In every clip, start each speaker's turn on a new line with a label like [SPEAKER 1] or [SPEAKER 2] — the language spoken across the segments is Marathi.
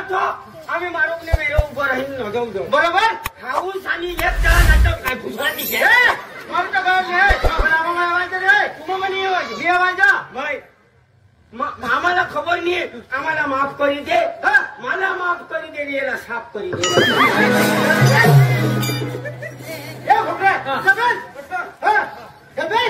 [SPEAKER 1] तो आम्ही मारूक ने वेळो उभं राहील न जाऊ जाऊ बरोबर खाऊस आणि एक चला नाटक काय फुसराची घे मारतो गाव घे बाबा वाजते रे तुम्ही म्हणे हे वाजा भाई आम्हाला खबर नाही आम्हाला माफ करी दे मला माफ करी दे याला साफ करी दे ए भोकरे जबन हां जबन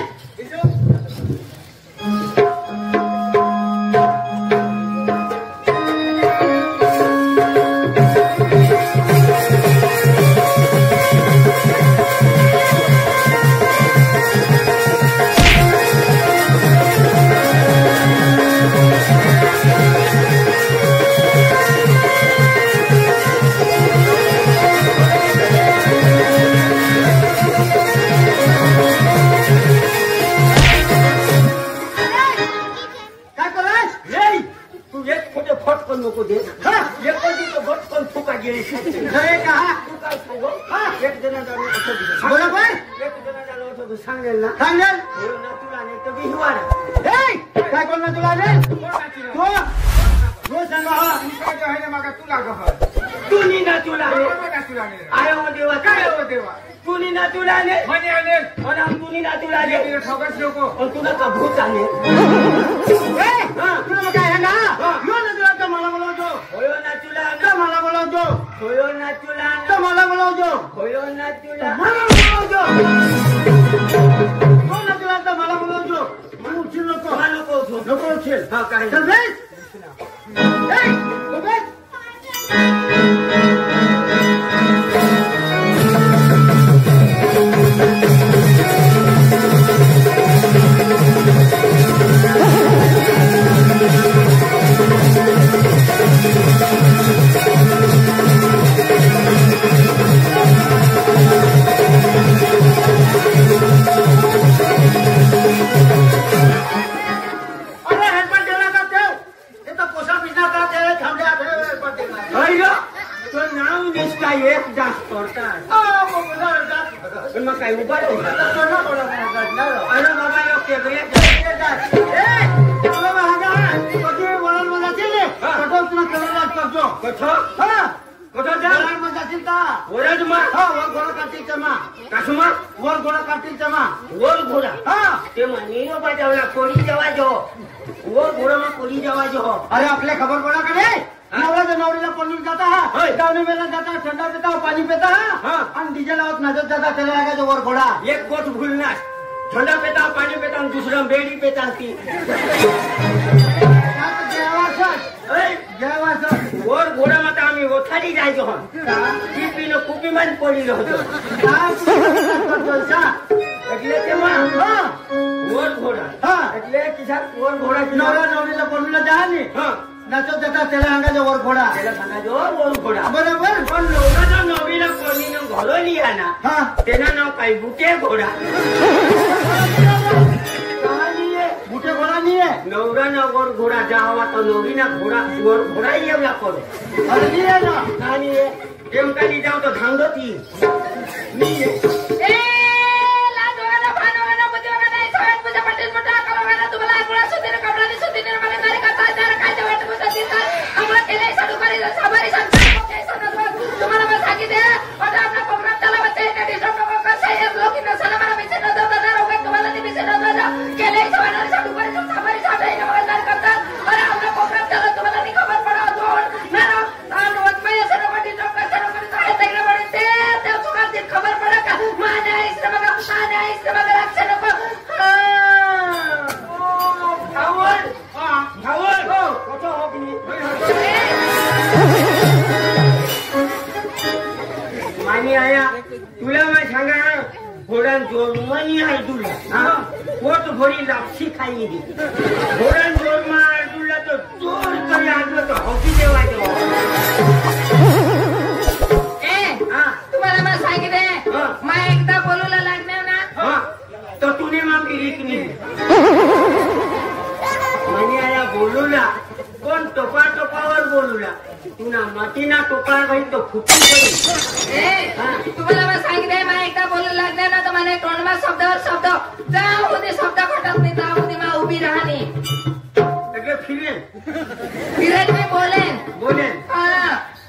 [SPEAKER 1] नको दे एक भटकन फुका गेली एक जण बरोबर एक जण सांगेल ना सांगेल तुला नाही तर हिवाळ काय कोण तुला मागा तुला तुनी ना तुला आय देवा काय देवा तुनी ना तुला तुनी ना तुला ठोकस नको तुला का भूत आले तुला काय ना मला बोलवतो होयो ना तुला मला बोलवतो होयो ना तुला मला बोलवतो होयो ना तुला मला बोलवतो हो ना तुला मला बोलवतो मला उचल नको उचल हा काय चल बेस ए बेस काय उभा अरे बाबा अरे आपल्या खबर पड़ा करे नवरा नवरीला पळून जाता हा गावने मेला जाता ठंडा पिता पाणी पिता हा आणि डीजेल लावत नाचत जाता त्याला लागायचं वर घोडा एक गोट भूलनास ठंडा पिता पाणी पिता आणि दुसरं बेडी पिता ती वर घोडा माता आम्ही ओथाडी जायचो पिपीनं कुपीमान पडलेलो होतो એટલે તેમાં वर घोडा એટલે किसा वर घोडा नवरा नवरीला पळून जा ने नाचत जाता त्याला सांगायचं वर घोडा त्याला सांगायचं वर घोडा बरोबर पण नवरा नवरीला कोणीनं घोडो लिया ना त्यानं नाव काय बुटे घोडा बुटे घोडा नाहीये नवरा ना वर घोडा जावा तो नवरीना घोडा वर घोडा येवला पडो अरे नाहीये ना आणि एम काही जाऊ तो धांगती नाहीये ए ला दोना भानवाना बुद्धिवाना नाही सगळ्यात पूजा पटेल मोठा कलावाना तुम्हाला गुळा सुधीर कपडा सुधीर मला काय करता जर काय वाट बुद्धा देतात आम्हाला केले साडू करी साबारी सांगतो तुम्हाला मी सांगितले आता आपला प्रोग्राम चला बच्चे ने डिस्टर्ब नको कसे हे लोक न सला मला मेसेज न देता ना रोग तुम्हाला ती मेसेज न देता केले सवाना साडू करी साबारी साडे न मला काय करतात अरे आपला प्रोग्राम चला तुम्हाला नहीं खबर पड़ा दोन ना ना रोज में ऐसे न डिस्टर्ब करते न करे तगड़े पड़ते ते सुगार दिन खबर पड़ा का माने इससे मगर शाने इससे मगर अक्षर नको धावल धावल कतो हो की मानी आया तुला मैं सांगा घोड़ान जोर मनी आहे तुला पोट भरी लापसी खाई दी घोड़ान जोर मार तुला तो जोर करे आणलं तो हॉकी देवायचं तुम्हाला मैं सांगितले मैं एकदा बोलूला लागणार ना तो तूने मागी रिकनी मानी आया बोलूला कोण टोपा टोपावर बोलूला तुना मातीना टोपा गई तो फुटी पड़ी तुम्हाला मैं सांगितले मैं एकदा बोलू लागणार ना तर मला तोंडमा शब्दावर शब्द जाऊ दे शब्द खटत नाही जाऊ दे मैं उभी राहणी फिरेन मी बोलेन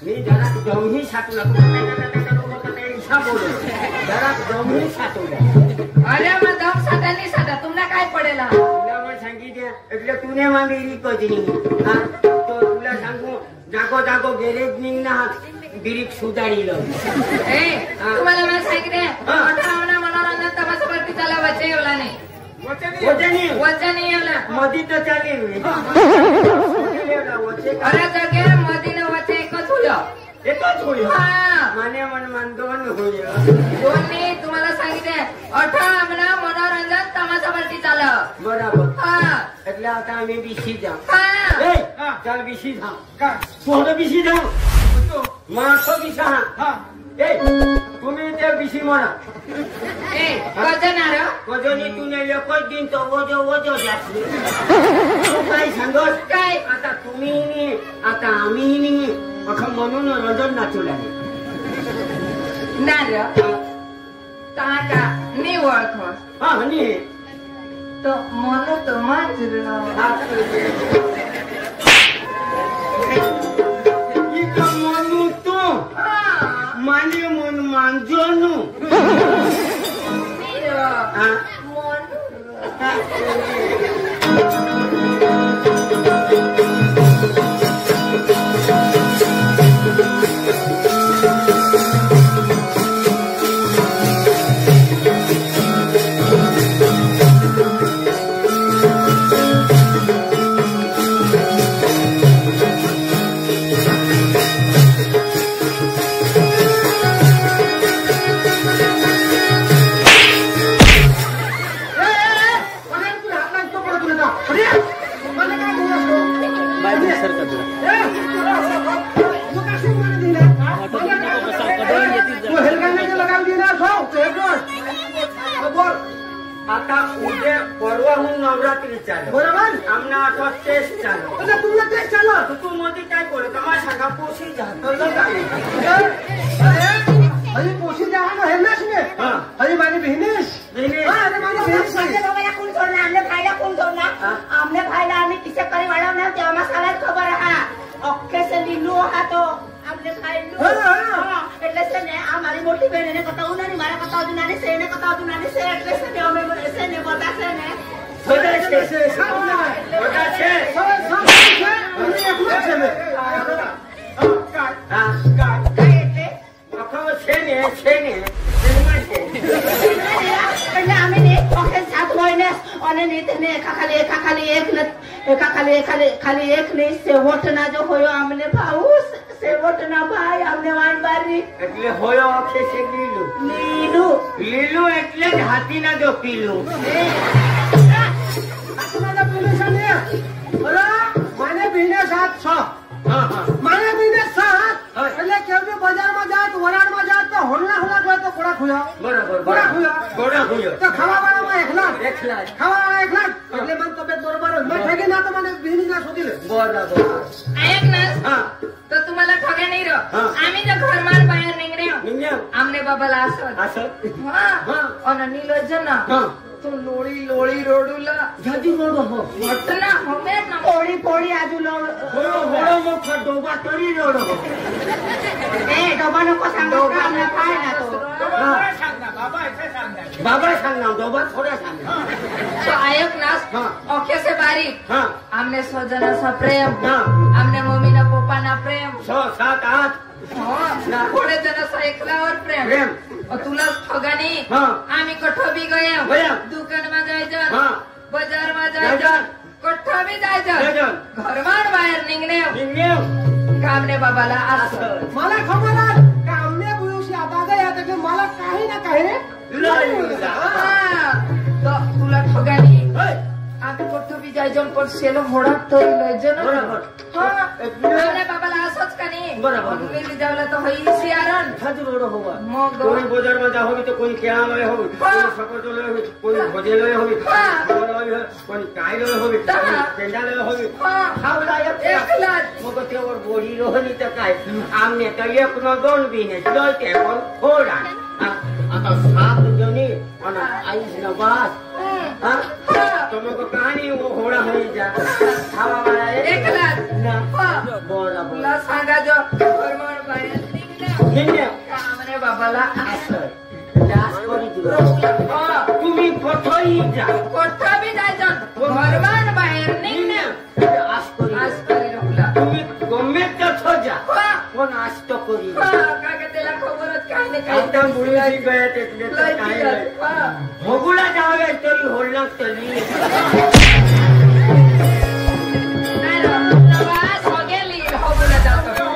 [SPEAKER 1] मी जरा दमही साठवला इच्छा बोलू जरा दमही साठवला
[SPEAKER 2] अरे मग दम साधा नाही साधा तुम्हाला काय पडेल
[SPEAKER 1] तुला मग सांगितलं એટલે તું ને માંગી કજની હા તો तुला सांगू जागो जागो गॅरेज निघना बिरीक सुधारी लो
[SPEAKER 2] ए तुम्हाला मला सांगितले अठावना मनोरंजन तमाशा वरती चाला वचे येवला नाही वचन येवला
[SPEAKER 1] मधी तर चालेल
[SPEAKER 2] अरे जगे मधीने वचे एकच होयो
[SPEAKER 1] एकच होयो
[SPEAKER 2] हा
[SPEAKER 1] माने मन दोन होयो
[SPEAKER 2] दोन नाही तुम्हाला सांगितले अठावना मनोरंजन तमाशा वरती चाला
[SPEAKER 1] बराबर
[SPEAKER 2] हा
[SPEAKER 1] એટલે आता आम्ही बीसी जाऊ
[SPEAKER 2] हा
[SPEAKER 1] ए ચાલ બીસી થા કા સોનો બીસી જાવ તો માસો બીસા હા એ તમે તે બીસી મારા
[SPEAKER 2] ए वजनार
[SPEAKER 1] कोजोनी तुने एकच दिन तो वजो जासली काय सांगोस
[SPEAKER 2] काय
[SPEAKER 1] आता तुम्ही नी आता आम्ही नी अखा म्हणून रजन नाचू लागले
[SPEAKER 2] नार ताका नी ओळखो
[SPEAKER 1] हा नी
[SPEAKER 2] तो मन तो मांजरा
[SPEAKER 1] इका मनु तो माने मन मांजोनु
[SPEAKER 2] हा
[SPEAKER 1] आता उद्या परवाहून नवरात्री चालू बरोबर आमना आता टेस्ट चालू आता तुला टेस्ट चालू तर तू मोदी काय बोलत मला सांगा पोशी जातो
[SPEAKER 3] अरे पोशी जावा हेलनास ने अरे माने बहिणीस अरे माने बहिणीस
[SPEAKER 4] लोकांना कोण सोडणार आमने फायदा कोण सोडणार आमने फायदा आम्ही किसे करी वाढवणार ते आम्हाला सगळ्यात खबर हा अख्खे से लिलू हा तो आमने फायदा એટલે છે ને આ મારી મોટી બહેન એને કતાવું ને મારા કતાવું નાની છે એને કતાવું નાની છે એટલે છે ને અમે છે ને બધા છે ને
[SPEAKER 1] બધા છે
[SPEAKER 3] અમે એકલા છે ને
[SPEAKER 1] હા
[SPEAKER 4] काय એટલે
[SPEAKER 1] અખો છે ને
[SPEAKER 4] એટલે અમે ને અખે સાત મહિને અને નીતને ખાલી એક ને સેવટના જો હોયો અમને ભાઉ સેવટના ભાઈ અમને વાનબારી
[SPEAKER 1] એટલે હોયો અખે છે લીલું એટલે જ હાથીના જો પીલું
[SPEAKER 3] આટલા તો પોલીસ ને અરે માને બહેને સાત છ
[SPEAKER 1] હા હા
[SPEAKER 3] માને બહેને સાત એટલે કેવડે બજારમાં જાત વરાડમાં જાત તો હોળના હોળા હોય તો કોડા ખુયા
[SPEAKER 1] બરાબર
[SPEAKER 3] ઘોડા ખુયા તો ખાવાવાળામાં એકલા
[SPEAKER 1] એકલા
[SPEAKER 3] ખાવાવાળા એકલા એટલે મને તબિયત બરોબર હોય મેં ઠગી ના તો મને બહેની ના શોધી લે
[SPEAKER 1] બરાબર
[SPEAKER 2] ऐक ना
[SPEAKER 1] હા
[SPEAKER 2] तो तुम्हाला ठगे नाही रो
[SPEAKER 1] हा.
[SPEAKER 2] आम्ही जर घरमान बाहेर निघणे
[SPEAKER 1] निघण्या
[SPEAKER 2] आमने बाबाला असत
[SPEAKER 1] असं
[SPEAKER 2] हा
[SPEAKER 1] हा.
[SPEAKER 2] आणि निलोजन ना
[SPEAKER 1] हा
[SPEAKER 2] तू लोळी रोडूला
[SPEAKER 1] जदी रोडो हो
[SPEAKER 2] वाटत ना हमें ना
[SPEAKER 4] પોળી આજુ લો
[SPEAKER 1] હોળો મોખો ડોબા તરી રોડો
[SPEAKER 4] એ ડોબાનો કો सांगो અમને ખાય ના તો
[SPEAKER 1] बाबा सांगना डोबा थोडा सांगना
[SPEAKER 2] तो ऐक ना
[SPEAKER 1] हा.
[SPEAKER 2] ओके से बारीक
[SPEAKER 1] हा
[SPEAKER 2] आमने स्वजनाचा प्रेम
[SPEAKER 1] हा
[SPEAKER 2] आमने मम्मीना पप्पाना प्रेम
[SPEAKER 1] 6 7 8
[SPEAKER 2] ना थोडे जणांचा एकलावर प्रेम
[SPEAKER 1] प्रेम
[SPEAKER 2] तुला ठगानी
[SPEAKER 1] हा.
[SPEAKER 2] आम्ही कठो बी गया
[SPEAKER 1] गया.
[SPEAKER 2] दुकानमा जायचं
[SPEAKER 1] हा.
[SPEAKER 2] बजारमा
[SPEAKER 1] जायचं.
[SPEAKER 2] जायचं कठो बी जायचं
[SPEAKER 1] जायचं.
[SPEAKER 2] घरमान बाहेर निघणे
[SPEAKER 1] निघण्या
[SPEAKER 2] कामने बाबाला असं
[SPEAKER 3] मला खबर आहे का आम्ही बुयोशी आता गया तर मला काही ना काही
[SPEAKER 2] तो तुला ठगानी आम्ही कठो बी जायचं पण सेलो होडात तरी लयजन
[SPEAKER 1] बरोबर.
[SPEAKER 2] कामने बाबाला असंच का नाही
[SPEAKER 1] बरोबर.
[SPEAKER 2] मी जावला तर होई सियारण
[SPEAKER 1] खाज रोड होवा
[SPEAKER 2] मग
[SPEAKER 1] कोणी बजारमध्ये होवी तर कोणी खेळालय होवी कोणी सकटलय होवी कोणी भोजेलय होवी कोणी कायलय होवी कोणी पेंडालय होवी खावला
[SPEAKER 2] एकलाच
[SPEAKER 1] मग त्यावर गोडी रोहली तर काय आमने तर एक न दोन बिने ते पण थोडा आता 7 जणी आणि 8 न बास तो मग कहाणी होडा होई जा खावा वाला
[SPEAKER 2] एकलाच
[SPEAKER 1] ना बरोबर
[SPEAKER 2] तुला सांगा जो
[SPEAKER 1] मला असं लास करी दिला तुम्ही कोठही जा
[SPEAKER 2] कोठं बी जायचं घरमान बाहेर निघणे
[SPEAKER 1] आस करी
[SPEAKER 2] रोखला
[SPEAKER 1] तुम्ही गमे तथ जा पण आस तो करी
[SPEAKER 2] काय त्याला खबरच काय नाही काय
[SPEAKER 1] एकदम बुडीची गया तेथले तर काय नाही भोगुला जावे तरी होडला तरी
[SPEAKER 2] नाही रे बस हो गेली हो बोला जातो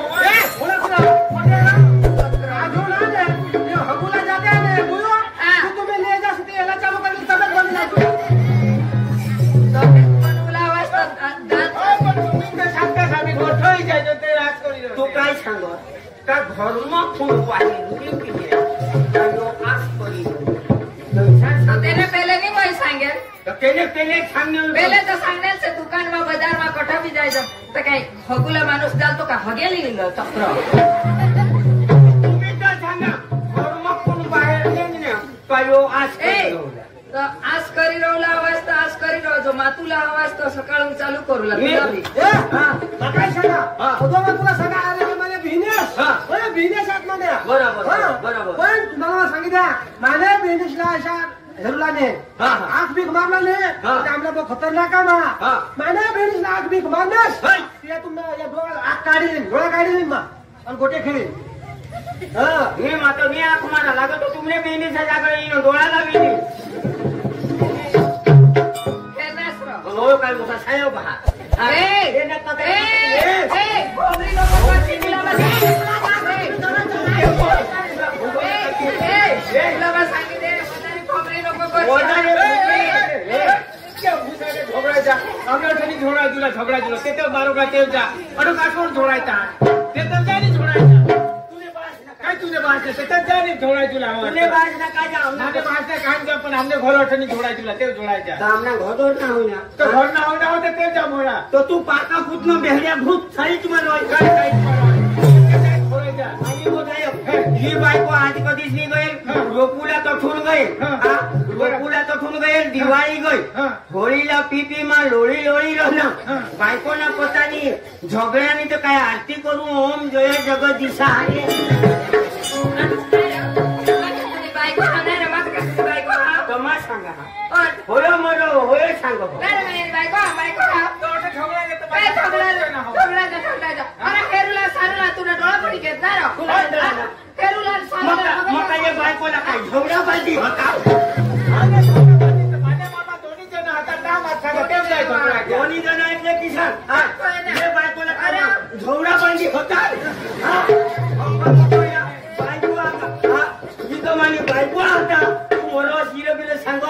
[SPEAKER 1] तू काय सांग का घरमा खून पाहिजे
[SPEAKER 2] તેને પહેલે નહીં કોઈ सांगेल
[SPEAKER 1] पहिले सांगणे
[SPEAKER 2] પહેલે તો सांगेल છે દુકાનમાં બજારમાં કોઠા બી જાય છે તો કઈ હગુલા માણસ ચાલતો का हगेली चक्र
[SPEAKER 1] तुम्ही तर सांगा घरमा खून बाहेर निघणे कयो आज
[SPEAKER 2] તો આજ કરી રહુલા આવાજ તો આજ કરી રહ્યો જો માતુલા આવાજ તો સકાળ ચાલુ કરું લાગી
[SPEAKER 3] काय सांगा तुला सांगा अरे माझ्या बिझनेस बिझनेस आतमध्ये
[SPEAKER 1] बरोबर
[SPEAKER 3] पण तुम्हाला सांगितलं माझ्या बिझनेसला अशा हेरुलाने आग बीक मारला नाही आमला खतरनाक काम हा माझ्या बिझनेसला आग बीक मारणार ते तुम्हाला या डोळा आग काढीन डोळा काढीन मा आणि गोटे खेळीन
[SPEAKER 1] मी मात्र मी आख मारा लागतो तुमने मेहनीच्या जागा डोळा लावी हो काय मोठा साहेब पहा
[SPEAKER 5] झोडा तुला झगडा दिला ते तर बारोबा ते जा अडू काठवून झोडायचा ते तर जाणी झोडायचा काय तुझे भाषा ते तर जाणी झोडाय तुला
[SPEAKER 1] तुझे भाषा काय जा
[SPEAKER 5] माझे भाषा काम जा पण आमने घर अठणी झोडाय तुला ते झोडायचा
[SPEAKER 1] आमना घोडोर ना होईना
[SPEAKER 5] तो घर ना होईना होते ते जा मोडा
[SPEAKER 1] तो तू पाका फुटनो बेहड्या भूत साईच मनवाय
[SPEAKER 5] काय
[SPEAKER 1] ही बायको आज कधीच नाही गईल रोपुला तठून गईल रोपुला तठून गईल दिवाळी गई होळीला पीपी मा लोळी लोळी रहना बायको ना पोतानी झगड्यानी तर काय आरती करू ओम जय जगदीशा आहे
[SPEAKER 2] बायको होणार मग कसं बायको हा
[SPEAKER 1] तमा सांगा होय मरो होय सांगा
[SPEAKER 2] बायको काय झगडा अरे हेरुला सारुला तुला डोळा पडी घेत ना हेरुला
[SPEAKER 1] मग काय बायकोला काय झगडा पाहिजे होता दोन्ही जण ऐकले की सांग बायकोला काय झगडा पाहिजे होता बायको आता मानी बायको आता तू मला शिर बिल सांग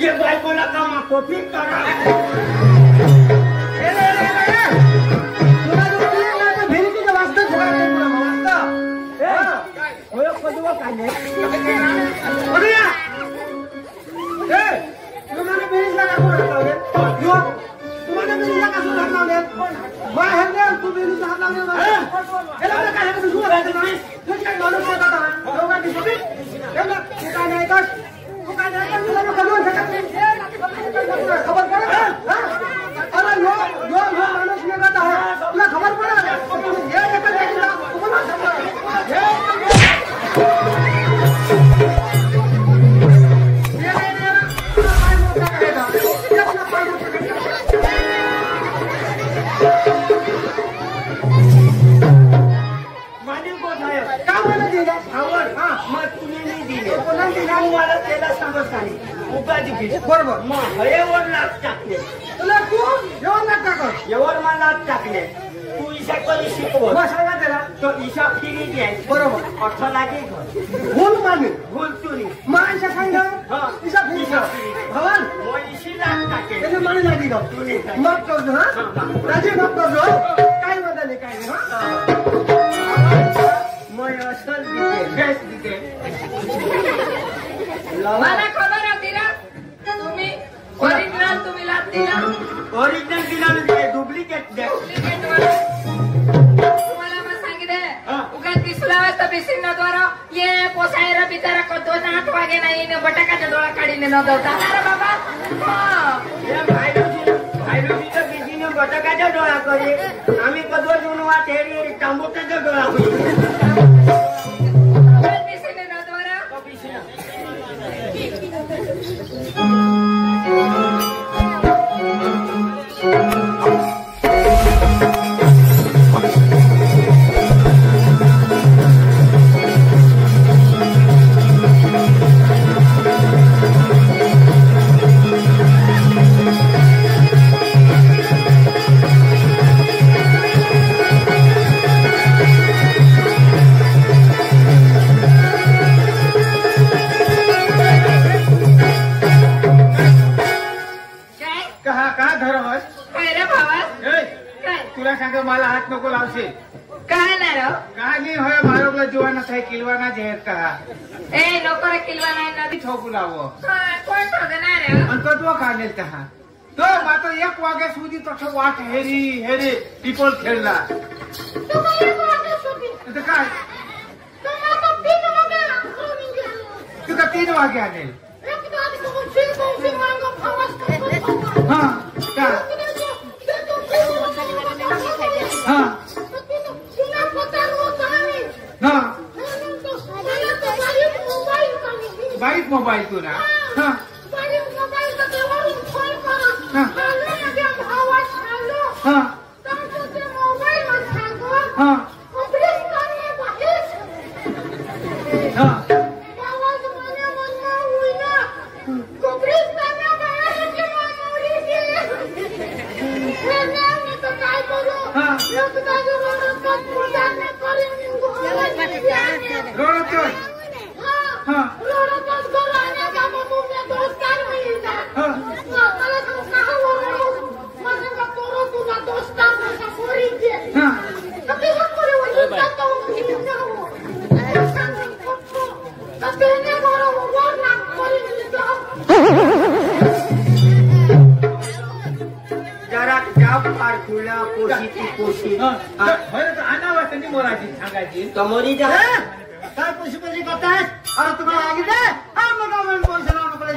[SPEAKER 1] ये बायकोला काम कॉपी करा
[SPEAKER 3] बरोबर
[SPEAKER 1] हयेवर लाच टाकले
[SPEAKER 3] तुला तू जेवण लागता कर
[SPEAKER 1] येवर मला लाच टाकले तू ईशा कधी शिकव
[SPEAKER 3] सांगा त्याला
[SPEAKER 1] तो ईशा फिरी द्यायची
[SPEAKER 3] बरोबर
[SPEAKER 1] अर्थ लागे
[SPEAKER 3] भूल माने
[SPEAKER 1] भूल तुरी
[SPEAKER 3] माणसा सांगा इसा फिरी भवन
[SPEAKER 1] ईशी लाच टाके
[SPEAKER 3] त्याने माने लागी का माफ करतो हा राजे माफ करतो काय म्हणता नाही काय
[SPEAKER 1] मग असल दिते बेस्ट दिते
[SPEAKER 2] मला खबर होती ना तुम्ही ओरिजिनल तुम्ही लाच दिला
[SPEAKER 1] ओरिजिनल दिला म्हणजे डुप्लिकेट द्या
[SPEAKER 2] तुम्हाला मग सांगितले उगाच दिसला वाजता बिसिन द्वारा ये पोसायरा बिचारा करतो 8 वागे नाही बटाकाचा डोळा काढीने न दवता अरे बाबा
[SPEAKER 1] भाईरूजीचं बिजीने बटाकाचा डोळा करे आम्ही कधीच वाट हेरी टमाट्याचा डोळा होईल
[SPEAKER 2] बिसीने न द्वारा
[SPEAKER 5] तुला सांग मला हात नको लावशे
[SPEAKER 2] काय ना रो
[SPEAKER 5] काही होय मारोगला जीवाना થાય કિલવાના જેર કહા
[SPEAKER 2] ए नको रे किलवा नाही ना
[SPEAKER 5] છોકુ લાવો
[SPEAKER 2] कोण ठगणार रे
[SPEAKER 5] અને કટવા કાઢેલ કહા તો માત્ર 1 વાગે સુધી તો વાટ હેરી હેરી પીપલ ખેડલા તો काय तू का 3 वागे आले हा का हा हा बाईक मोबाईल तुला हा हा हा
[SPEAKER 1] जरा त्या फार खुला पोशी पोशी
[SPEAKER 5] अनावासाची मोराची सांगायची
[SPEAKER 1] कमोरी जा काय पोशी पोशी करताय अरे तुम्हाला सांगितलं पैसे लावणं पडेल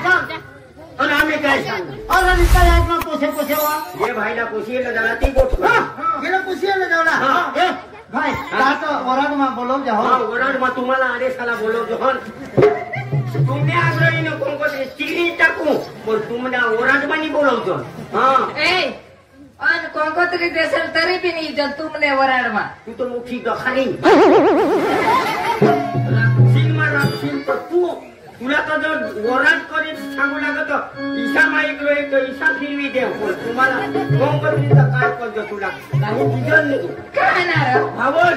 [SPEAKER 1] आणि आम्ही काय सांग अरे काय ऐकणार पोसे पोसे ये भाईला पोशी जरा ती गोष्ट गेला पोशी जेवढा भाई वराड मा बोलव जा वराड मा तुम्हाला आदेशाला बोलवतो हन तुम्ही आग्रहीने कोणकोणते चिरी टाकू पण तुम्हाला वराड मानी बोलवतो हा
[SPEAKER 2] ए अन कोणकोतरी देसल तरी बी नाही इज्जत तुमने वराडमा
[SPEAKER 1] तू तो मुखी गखारी राक्षील मा राक्षील तर तू तुला तर जर वराड करीत सांगू लागत ईशा माईकलो एक ईशा फिरवी देव तुम्हाला कोणकोतरीचा काय करतो तुला काही तुझं नाही
[SPEAKER 2] काय ना रो
[SPEAKER 1] भावड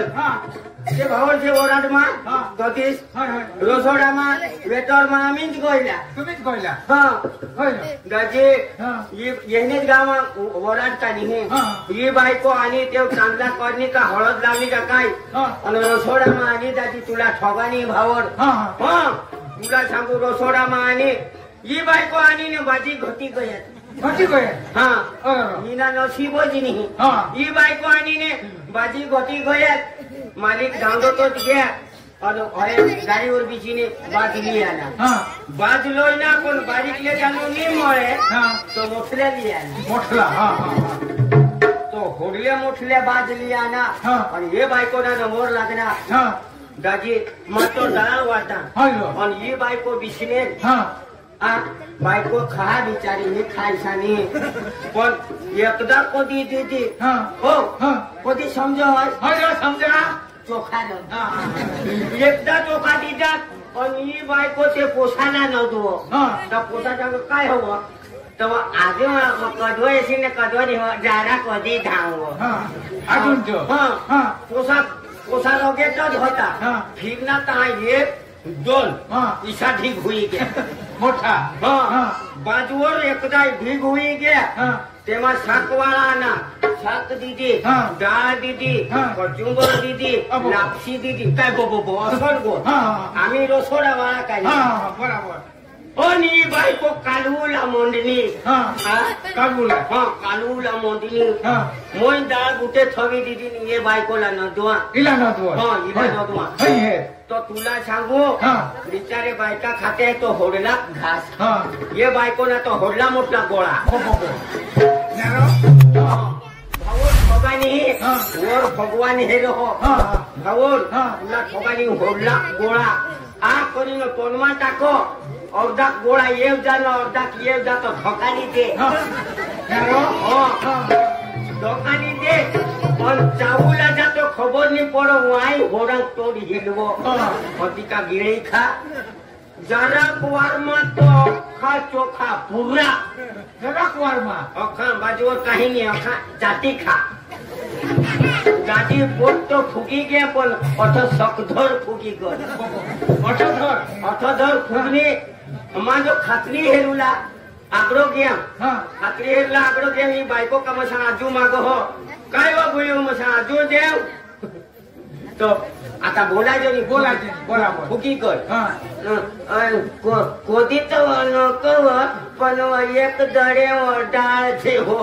[SPEAKER 1] ते भावड से वराड मा कधीच रोसोडा मा वेटर मा आम्हीच गोयला
[SPEAKER 5] तुम्हीच गोयला
[SPEAKER 1] हा
[SPEAKER 5] होय
[SPEAKER 1] गाजे येणेच गावा वराड काढी हे ही बायको आणि ते चांगला करणी का हळद लावली का काय आणि रोसोडा मा आणि त्याची तुला ठोगानी भावड हा तुला सांगू रोसोडा मा आणि ही बायको आणि बाजी घटी गयात
[SPEAKER 5] घटी गयात
[SPEAKER 1] हा हिना नशीबच नाही ही बायको आणि बाजी घटी गयात मालिक धांगतोच घ्या आणि गाडीवर बिचीने बाजली आला बाजलोय ना पण बारीकले चालू नाही मळे तो मोठल्या लिहायला
[SPEAKER 5] मोठला
[SPEAKER 1] तो होडल्या मोठल्या बाजली आना आणि हे बायकोना नंबर लागणार दाजी मातो दळा वाटा आणि ही बायको बिचने बायको खा बिचारी मी खायसानी पण एकदा कधी देते हो कधी समजा
[SPEAKER 5] समजा
[SPEAKER 1] चोखा एकदा चोखा देतात पण ही बायको ते पोसायला नव्हतो त्या पोसाच्या काय हवं तेव्हा आधी कधवा येशी ने कधवा जारा कधी धावं पोसा लगेचच होता फिरना तर एक दोन ईशा ढीग हुई गया
[SPEAKER 5] मोठा
[SPEAKER 1] बाजूवर एकदा ढीग हुई गया तेव्हा शाकवाळा आणा शाक दिदी डाळ दिदी कचुंबर दिदी लापशी दिदी काय बो असं गो आम्ही रोसोडा वाळा काय
[SPEAKER 5] बरोबर
[SPEAKER 1] पण ही बायको कालवूला मोंडणी कालवूला मोंडणी मोय डाळ गुटे थवी दिदी ये बायकोला नदवा
[SPEAKER 5] इला नदवा
[SPEAKER 1] तो तुला सांगू बिचारे बायका खाते तो होडला घास ये बायको ना तो होडला मोठला गोळा भाऊ ठोकानी वर भगवान हे रहो भावर तुला ठोकानी होडला गोळा आ करीन तोनमा टाको अर्धा गोळा येव जानो अर्धा येव जातो ठोकानी दे ठोकानी दे पण चावला जातो खबर नाही पडो वाई होडंग तोड हिलवो अधिका गिळी खा जरा वारमा तो अख्खा चोखा पुरा
[SPEAKER 5] जरा वारमा
[SPEAKER 1] अख्खा बाजूवर काही नाही अख्खा जाती खा जाती पोट तो फुगी गया पण अथ सकधर फुगी गल अठधर फुगनी माझो खात्री हेरुला आगडो गेम खात्री हेरुला आगडो गेम ही बायको का मसा आजू मागो हो काय वा बोलू मसा आजू देव तो आता बोलायचं बोला फुगी कर कोदीत नको पण एक दडे डाळ छे हो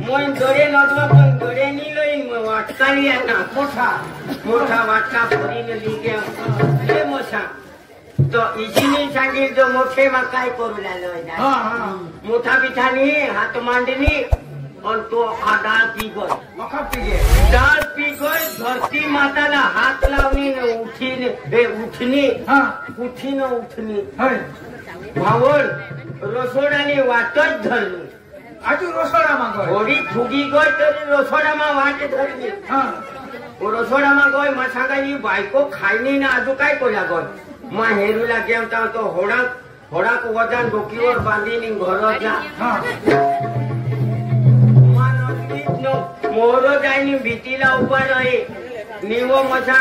[SPEAKER 1] मोय दडे नजवा पण दडे नी लईन वाटकाली ना मोठा वाटका भरीने लिगे हे मोठा तो इजीनी सांगेल जो मोठे मा काय करू लागलो मोठा बिठानी हात मांडनी और तो डाळ पी गई डाळ पी गई धरती माताला हात लावणी उठणी भावड रसोडाने वाटच धरली
[SPEAKER 5] आजू रसोडा मागो
[SPEAKER 1] होडी फुगी गई तरी रसोडा मा वाट धरली रसोडा मा गई मा सांगाई बायको खायनी ना आजू काय कोला गई मा हेरूला गेम तो होडाक वजन डोकीवर बांधीनी घर जा मोरो जायनी भीतीला उभा रहे निवो मजा